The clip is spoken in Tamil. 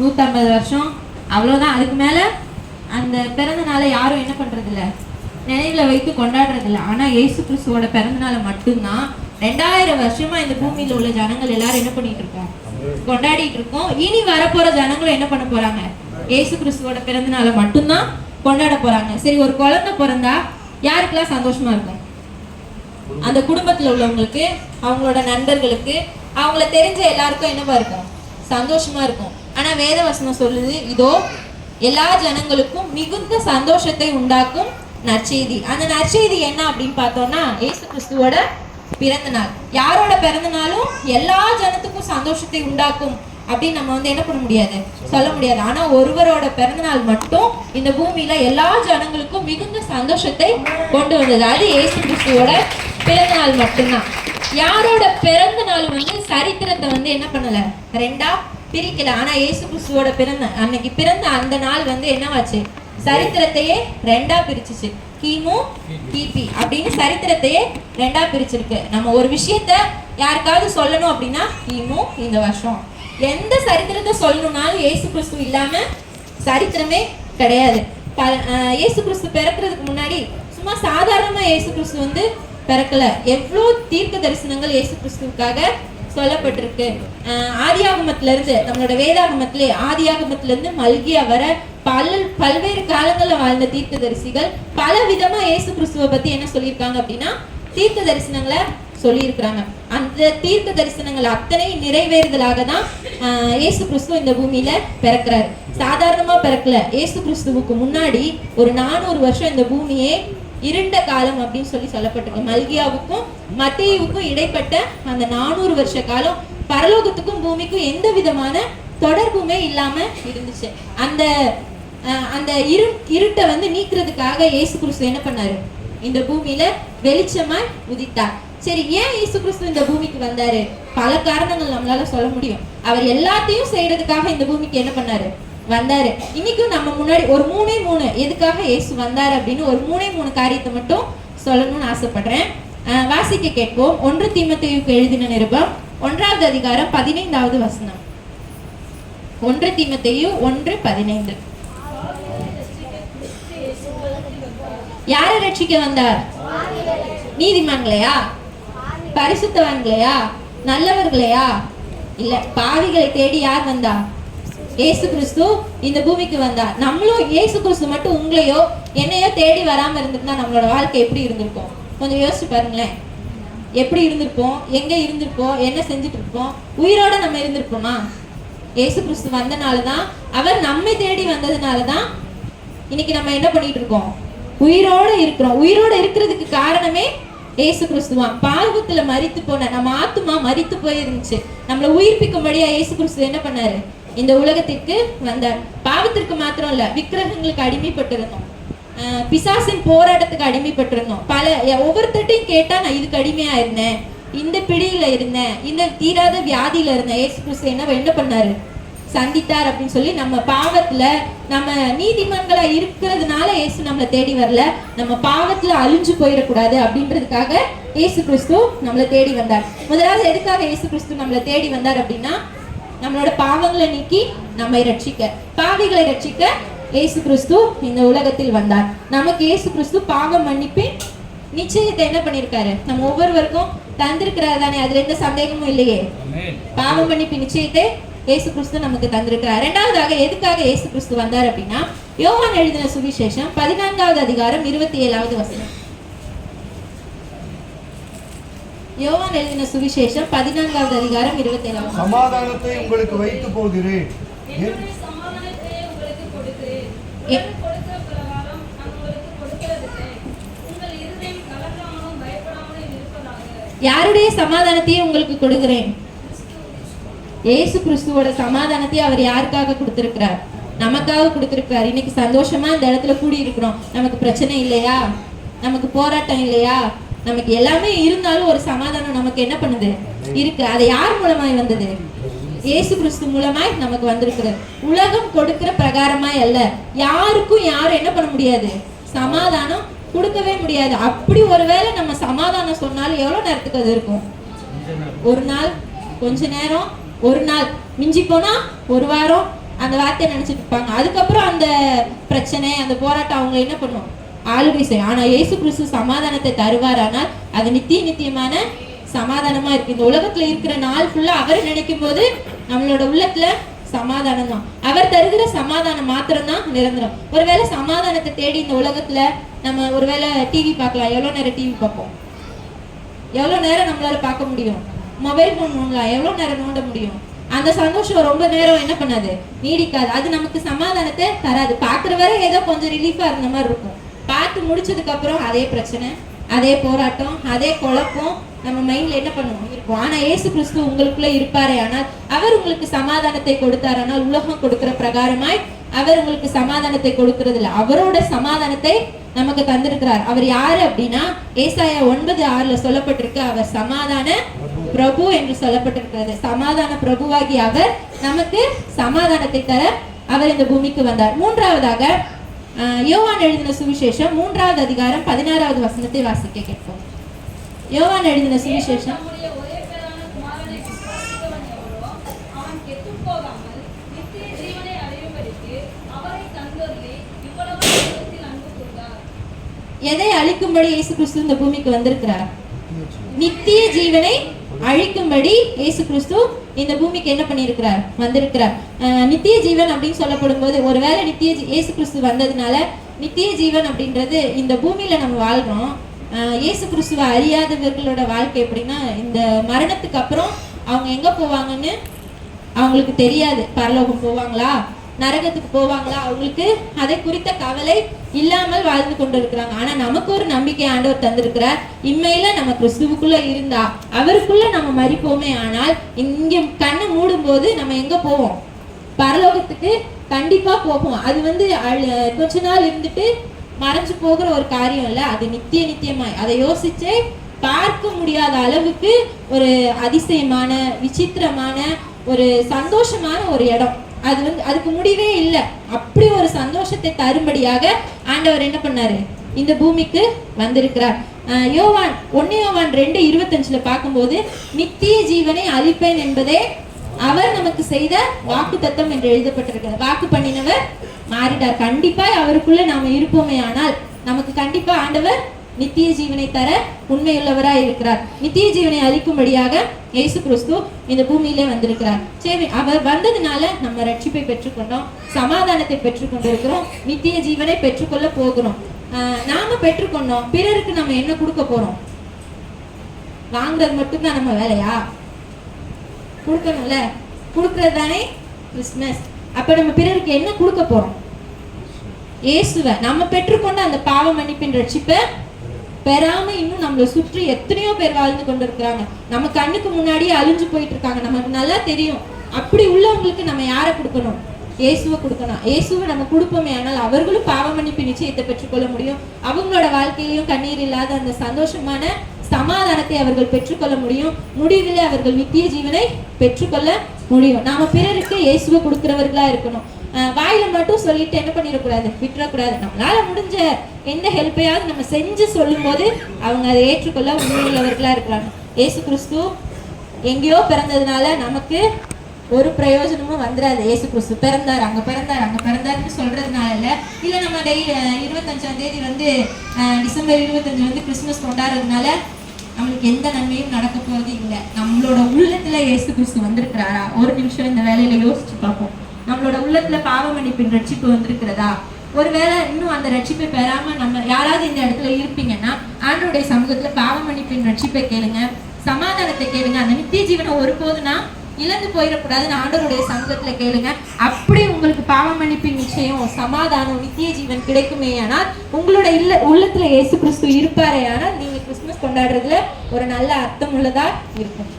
150 வருஷம் அவ்வளோதான். அதுக்கு மேலே அந்த பிறந்த நாளை யாரும் என்ன பண்ணுறதில்ல, நினைவில் வைத்து கொண்டாடுறதில்ல. ஆனால் இயேசு கிறிஸ்துவோட பிறந்த நாளை மட்டும்தான் 2000 வருஷமா இந்த பூமியில் உள்ள ஜனங்கள் எல்லாரும் என்ன பண்ணிட்டு இருக்கோம், கொண்டாடிட்டு இருக்கோம். இனி வரப்போற ஜனங்களும் என்ன பண்ண போறாங்க, இயேசு கிறிஸ்துவோட பிறந்த நாளை மட்டும்தான் கொண்டாட போறாங்க. சரி, ஒரு குழந்தை பிறந்தா யாருக்கெல்லாம் சந்தோஷமா இருக்கும்? அந்த குடும்பத்துல உள்ளவங்களுக்கு, அவங்களோட நண்பர்களுக்கு, அவங்கள தெரிஞ்ச எல்லாருக்கும் என்னவா இருக்கும், சந்தோஷமா இருக்கும். ஆனா வேதவசனம் சொல்லுது, இதோ எல்லா ஜனங்களுக்கும் மிகுந்த சந்தோஷத்தை உண்டாக்கும் நற்செய்தி. அந்த நற்செய்தி என்ன அப்படின்னு பார்த்தோம்னா, இயேசு கிறிஸ்துவோட பிறந்த நாள். யாரோட பிறந்த நாளும் எல்லா ஜனத்துக்கும் சந்தோஷத்தை உண்டாக்கும் அப்படின்னு நம்ம என்ன பண்ண முடியாது, சொல்ல முடியாது. ஆனா ஒருவரோட பிறந்த நாள் மட்டும் இந்த பூமியில எல்லா ஜனங்களுக்கும் மிகுந்த சந்தோஷத்தை கொண்டு வந்தது. அது இயேசு கிறிஸ்துவோட பிறந்த நாள் மட்டும்தான். யாரோட பிறந்த நாள் சரித்திரத்தை என்ன பண்ணல, ரெண்டா பிரிக்கல. ஆனா இயேசு கிறிஸ்துவோட அன்னைக்கு பிறந்த அந்த நாள் என்னவாச்சு, சரித்திரத்தையே ரெண்டா பிரிச்சுச்சு. கிமு கிபி அப்படின்னு சரித்திரத்தையே ரெண்டா பிரிச்சிருக்கு. நம்ம ஒரு விஷயத்த யாருக்காவது சொல்லணும் அப்படின்னா கிமு இந்த வருஷம், எந்த சரித்திரத்தை சொல்லணும்னாலும் இயேசு கிறிஸ்து இல்லாம சரித்திரமே கிடையாது. இயேசு கிறிஸ்து பிறக்கிறதுக்கு முன்னாடி சும்மா சாதாரணமா இயேசு கிறிஸ்து பிறக்கல. எவ்வளோ தீர்க்க தரிசனங்கள் இயேசு கிறிஸ்துவுக்காக சொல்லப்பட்டிருக்கு. ஆதியாகமத்துல இருந்து, நம்மளோட வேதாகமத்திலே ஆதியாகமத்துல இருந்து மல்கியா வர பல்வேறு காலங்கள்ல வாழ்ந்த தீர்க்க தரிசிகள் பல விதமா இயேசு கிறிஸ்துவை பத்தி என்ன சொல்லியிருக்காங்க அப்படின்னா தீர்க்க தரிசனங்களை சொல்லியிருக்கிறாங்க. அந்த தீர்க்க தரிசனங்கள் அத்தனை நிறைவேறுதலாக தான் இயேசு கிறிஸ்து இந்த பூமியில பிறக்கிறாரு. சாதாரணமா பிறக்கல. இயேசு கிறிஸ்துவுக்கு முன்னாடி ஒரு 400 வருஷம் இந்த பூமியே இருண்ட காலம் அப்படின்னு சொல்லப்பட்டிருக்கு. மல்கியாவுக்கும் மத்தேயுவுக்கும் இடைப்பட்ட அந்த 400 வருஷ காலம் பரலோகத்துக்கும் பூமிக்கும் எந்த விதமான தொடர்புமே இல்லாம இருந்துச்சு. அந்த அந்த இருட்டை நீக்கிறதுக்காக இயேசு கிறிஸ்து என்ன பண்ணாரு, இந்த பூமியில வெளிச்சமா உதித்தார். சரி, ஏன் இயேசு கிறிஸ்து இந்த பூமிக்கு வந்தாரு? பல காரணங்கள் நம்மளால சொல்ல முடியும். அவர் எல்லாத்தையும் செய்யறதுக்காக இந்த பூமிக்கு என்ன பண்ணாரு, வந்தாரு. இன்னைக்கும் நம்ம முன்னாடி ஒரு 3 எதுக்காக இயேசு வந்தாரு அப்படின்னு ஒரு 3 காரியத்தை மட்டும் சொல்லணும்னு ஆசைப்படுறேன். வாசிக்க கேட்போம். 1 தீமோத்தேயுவுக்கு எழுதின நிருபம் 1வது அதிகாரம் 15வது வசனம். 1 தீமோத்தேயு 1:15. யாரை ரட்சிக்க வந்தார்? நீதிமான்களையா, பரிசுத்தவான்களையா, நல்லவர்களையா? இல்ல, பாவிகளை தேடி யார் வந்தா? இயேசு கிறிஸ்து இந்த பூமிக்கு வந்தார். நம்மளும் இயேசு கிறிஸ்து மட்டும் உங்களையோ என்னையோ தேடி வராம இருந்திருந்தா நம்மளோட வாழ்க்கை எப்படி இருந்திருக்கும்? கொஞ்சம் யோசிச்சு பாருங்களேன். எப்படி இருந்திருப்போம், எங்க இருந்திருப்போம், என்ன செஞ்சுட்டு இருப்போம்? உயிரோட நம்ம இருந்திருப்போமா? இயேசு கிறிஸ்து வந்தனாலதான், அவர் நம்மை தேடி வந்ததுனாலதான் இன்னைக்கு நம்ம என்ன பண்ணிட்டு இருக்கோம், உயிரோட இருக்கிறோம். உயிரோட இருக்கிறதுக்கு காரணமே இயேசு கிறிஸ்துவான். பாவத்துல மரித்து போன நம்ம ஆத்துமா மரித்து போயிருந்துச்சு. நம்மளை உயிர்ப்பிக்கும்படியா இயேசு கிறிஸ்து என்ன பண்ணாரு, இந்த உலகத்திற்கு வந்தார். பாவத்திற்கு மாத்திரம் இல்ல, விக்கிரகங்களுக்கு அடிமைப்பட்டிருந்தோம், பிசாசின் போராட்டத்துக்கு அடிமைப்பட்டிருந்தோம். ஒவ்வொருத்தையும் கேட்டா நான் இதுக்கு அடிமையா இருந்தேன், இந்த பிடியில இருந்தேன், இந்த தீராத வியாதியில இருந்தேன். இயேசு கிறிஸ்து என்ன பண்ணாரு, சந்தித்தார் அப்படின்னு சொல்லி நம்ம பாவத்துல நம்ம நீதிமன்களா இருக்கிறதுனால இயேசு நம்மளை தேடி வரல. நம்ம பாவத்துல அழிஞ்சு போயிடக்கூடாது அப்படின்றதுக்காக இயேசு கிறிஸ்து நம்மளை தேடி வந்தார். முதலாவது எதுக்காக இயேசு கிறிஸ்து நம்மளை தேடி வந்தார் அப்படின்னா, நம்மளோட பாவங்களை நீக்கி நம்மை ரட்சிக்க, பாவிகளை ரட்சிக்க இயேசு கிறிஸ்து இந்த உலகத்தில் வந்தார். நமக்கு இயேசு கிறிஸ்து பாவம் மன்னிப்பின் நிச்சயத்தை என்ன பண்ணிருக்காரு, நம்ம ஒவ்வொருவருக்கும் தந்திருக்கிறார் தானே, அதுல எந்த சந்தேகமும் இல்லையே. பாவம் மன்னிப்பின் நிச்சயத்தை இயேசு கிறிஸ்து நமக்கு தந்திருக்கிறார். இரண்டாவதாக எதுக்காக இயேசு கிறிஸ்து வந்தார் அப்படின்னா, யோவான் எழுதின சுவிசேஷம் 14வது அதிகாரம் 27வது வசனம். யோவான் எழுதின சுவிசேஷம் 14வது அதிகாரம் 27வது. சமாதானத்தை உங்களுக்கு வைத்து போகிறேன், யாருடைய சமாதானத்தையே உங்களுக்கு கொடுக்கிறேன்? இயேசு கிறிஸ்துவோட சமாதானத்தை அவர் யாருக்காக கொடுத்திருக்கிறார்? நமக்காக கொடுத்திருக்கிறார். இன்னைக்கு சந்தோஷமா இந்த இடத்துல கூடி இருக்கிறோம். நமக்கு பிரச்சனை இல்லையா, நமக்கு போராட்டம் இல்லையா, நமக்கு எல்லாமே இருந்தாலும் ஒரு சமாதானம் நமக்கு என்ன பண்ணுது, இருக்கு. அது யார் மூலமாய் வந்தது? இயேசு கிறிஸ்து மூலமாய் நமக்கு வந்திருக்கிறது. உலகம் கொடுக்கிற பிரகாரமாய் அல்ல. யாருக்கும் யாரும் என்ன பண்ண முடியாது, சமாதானம் கொடுக்கவே முடியாது. அப்படி ஒருவேளை நம்ம சமாதானம் சொன்னாலும் எவ்வளவு நேரத்துக்கு அது இருக்கும்? ஒரு நாள், கொஞ்ச நேரம், ஒரு நாள், மிஞ்சி போனா ஒரு வாரம், அந்த வார்த்தையை நினைச்சிட்டு இருப்பாங்க. அதுக்கப்புறம் அந்த பிரச்சனை, அந்த போராட்டம் அவங்க என்ன பண்ணும், ஆளுகை செய்யும். ஆனா இயேசு கிறிஸ்து சமாதானத்தை தருவார். ஆனால் அது நித்தியமான சமாதானமா இருக்கு. இந்த உலகத்துல இருக்கிற நாள் ஃபுல்லா அவரை நினைக்கும் போது நம்மளோட உள்ளத்துல சமாதானம் தான். அவர் தருகிற சமாதானம் மாத்திரம்தான் நிரந்தரம். ஒருவேளை சமாதானத்தை தேடி இந்த உலகத்துல நம்ம ஒருவேளை டிவி பார்க்கலாம். எவ்வளவு நேரம் டிவி பார்ப்போம்? எவ்வளவு நேரம் நம்மளால பார்க்க முடியும்? மொபைல் போன் நோண்டலாம். எவ்வளவு நேரம் நோண்ட முடியும்? அந்த சந்தோஷம் ரொம்ப நேரம் என்ன பண்ணாது, நீடிக்காது. அது நமக்கு சமாதானத்தை தராது. பாக்குற வரை ஏதோ கொஞ்சம் ரிலீஃபா இருந்த மாதிரி இருக்கும். பார்த்து முடிச்சதுக்கு அப்புறம் அதே பிரச்சனை, அதே போராட்டம், அதே குழப்பம் நம்ம மைண்ட்ல என்ன பண்ணுவோம் இருக்கும். ஆனா இயேசு கிறிஸ்து உங்களுக்குள்ள இருப்பாரே ஆனால் அவர் உங்களுக்கு சமாதானத்தை கொடுத்தார். ஆனால் உலகம் கொடுக்கிற பிரகாரமாய் அவர் உங்களுக்கு சமாதானத்தை கொடுக்கிறது இல்லை. அவரோட சமாதானத்தை நமக்கு தந்திருக்கிறார். அவர் யாரு அப்படின்னா ஏசாயா 9:6 சொல்லப்பட்டிருக்கு, அவர் சமாதான பிரபு என்று சொல்லப்பட்டிருக்கிறது. சமாதான பிரபுவாகி அவர் நமக்கு சமாதானத்தை தர அவர் இந்த பூமிக்கு வந்தார். மூன்றாவதாக யோவான் எழுதின சுவிசேஷம் 3வது அதிகாரம் 16வது வசனத்தை வாசிக்க கேட்போம். யோவான் எழுதின சுவிசேஷம் எதை அழிக்கும்படி இயேசு கிறிஸ்து இந்த பூமிக்கு வந்திருக்கிறார்? நித்திய ஜீவனை அழிக்கும்படி இயேசு கிறிஸ்து இந்த பூமிக்கு என்ன பண்ணியிருக்கிறார்? வந்திருக்கிறார். நித்திய ஜீவன் அப்படின்னு சொல்லப்படும் போது ஒருவேளை இயேசு கிறிஸ்து வந்ததுனால நித்திய ஜீவன் அப்படின்றது இந்த பூமியில நம்ம வாழ்றோம். இயேசு கிறிஸ்துவ அறியாதவர்களோட வாழ்க்கை எப்படின்னா, இந்த மரணத்துக்கு அப்புறம் அவங்க எங்க போவாங்கன்னு அவங்களுக்கு தெரியாது. பரலோகம் போவாங்களா, நரகத்துக்கு போவாங்களா, அவங்களுக்கு அதை குறித்த கவலை இல்லாமல் வாழ்ந்து கொண்டிருக்கிறாங்க. ஆனா நமக்கு ஒரு நம்பிக்கை ஆண்டவர் தந்திருக்கிறார். இம்மையில நம்ம கிறிஸ்துவுக்குள்ள இருந்தா அவருக்குள்ள நம்ம மரிப்போமே. ஆனால் இங்க கண்ணை மூடும் போது நம்ம எங்க போவோம்? பரலோகத்துக்கு கண்டிப்பா போவோம். அது கொஞ்ச நாள் இருந்துட்டு மறைஞ்சு போகிற ஒரு காரியம் இல்ல. அது நித்தியமாய் அதை யோசிச்சே பார்க்க முடியாத அளவுக்கு ஒரு அதிசயமான, விசித்திரமான, ஒரு சந்தோஷமான ஒரு இடம். அதுக்கு முடிவே இல்லை. அப்படி ஒரு சந்தோஷத்தை தரும்படியாக ஆண்டவர் என்ன பண்ணாரு? இந்த பூமிக்கு வந்திருக்கிறார். யோவான் 1 யோவான் 2:25 பார்க்கும்போது நித்திய ஜீவனை அளிப்பேன் என்பதே அவர் நமக்கு செய்த வாக்கு தத்தம் என்று எழுதப்பட்டிருக்கிறது. வாக்கு பண்ணினவர் மாறிடார். கண்டிப்பா அவருக்குள்ள நாம இருப்போமே. ஆனால் நமக்கு கண்டிப்பா ஆண்டவர் நித்திய ஜீவனை தர உண்மையுள்ளவராய் இருக்கிறார். நித்திய ஜீவனை அளிக்கும்படியாக இயேசு கிறிஸ்து இந்த பூமியிலே வந்திருக்கிறார். சரி, அவர் வந்ததுனால நம்ம ரட்சிப்பை பெற்றுக்கொண்டோம், சமாதானத்தை பெற்றுக்கொண்டிருக்கிறோம், நித்திய ஜீவனை பெற்றுக்கொள்ள போகிறோம். நாம பெற்றுக்கொண்டோம். பிறருக்கு நம்ம என்ன கொடுக்க போறோம்? வாங்குறது மட்டும்தான் நம்ம வேலையா? கொடுக்கணும்ல. கொடுக்கறது தானே கிறிஸ்துமஸ். அப்ப நம்ம பிறருக்கு என்ன கொடுக்க போறோம்? இயேசுவை. நம்ம பெற்றுக்கொண்ட அந்த பாவ மன்னிப்பின் ரட்சிப்பை பெறாம இன்னும் நம்மளை சுற்றி எத்தனையோ பேர் வாழ்ந்து கொண்டு இருக்கிறாங்க. நம்ம கண்ணுக்கு முன்னாடியே அழிஞ்சு போயிட்டு இருக்காங்க. நமக்கு நல்லா தெரியும். அப்படி உள்ளவங்களுக்கு நம்ம யாரை கொடுக்கணும்? இயேசுவை கொடுக்கணும். இயேசுவை நம்ம கொடுப்போமே. ஆனால் அவர்களும் பாவ மன்னிப்பு நிச்சயத்தை பெற்றுக்கொள்ள முடியும். அவங்களோட வாழ்க்கையிலையும் கண்ணீர் இல்லாத அந்த சந்தோஷமான சமாதானத்தை அவர்கள் பெற்றுக்கொள்ள முடியும். முடிவில் அவர்கள் நித்திய ஜீவனை பெற்றுக்கொள்ள முடியும். நாம பிறருக்கு இயேசுவை கொடுக்கிறவர்களா இருக்கணும். வாயில மட்டும் சொல்லிட்டு என்ன பண்ணிடக்கூடாது, விட்டுறக்கூடாது. நம்மளால முடிஞ்ச எந்த ஹெல்ப்பையாவது நம்ம செஞ்சு சொல்லும் போது அவங்க அதை ஏற்றுக்கொள்ள உண்மையுள்ளவர்களா இருக்கிறாங்க. இயேசு கிறிஸ்து எங்கேயோ பிறந்ததுனால நமக்கு ஒரு பிரயோஜனமும் வந்துடாது. இயேசு கிறிஸ்து பிறந்தார், அங்க பிறந்தாருன்னு சொல்றதுனால இல்ல நம்ம 25ஆம் தேதி டிசம்பர் 25 கிறிஸ்துமஸ் கொண்டாடுறதுனால நம்மளுக்கு எந்த நன்மையும் நடக்க போறது இல்லை. நம்மளோட உள்ளத்துல இயேசு கிறிஸ்து வந்திருக்கிறாரா? ஒரு நிமிஷம் இந்த வேலையில யோசிச்சு பார்ப்போம். நம்மளோட உள்ளத்துல பாவ மன்னிப்பின் ரட்சிப்பு வந்திருக்கிறதா? ஒருவேளை இன்னும் அந்த ரட்சிப்பை பெறாம நம்ம யாராவது இந்த இடத்துல இருப்பீங்கன்னா ஆண்டவருடைய சமூகத்துல பாவ மன்னிப்பின் ரட்சிப்பை கேளுங்க, சமாதானத்தை கேளுங்க. அந்த நித்திய ஜீவனை ஒருபோதுனா இழந்து போயிடக்கூடாதுன்னு ஆண்டவருடைய சமூகத்துல கேளுங்க. அப்படி உங்களுக்கு பாவ மன்னிப்பின் நிச்சயம், சமாதானம், நித்திய ஜீவன் கிடைக்குமே. ஆனால் உங்களோட உள்ளத்துல இயேசு கிறிஸ்து இருப்பாரே. ஆனால் நீங்க கிறிஸ்துமஸ் கொண்டாடுறதுல ஒரு நல்ல அர்த்தம் உள்ளதா இருக்கும்.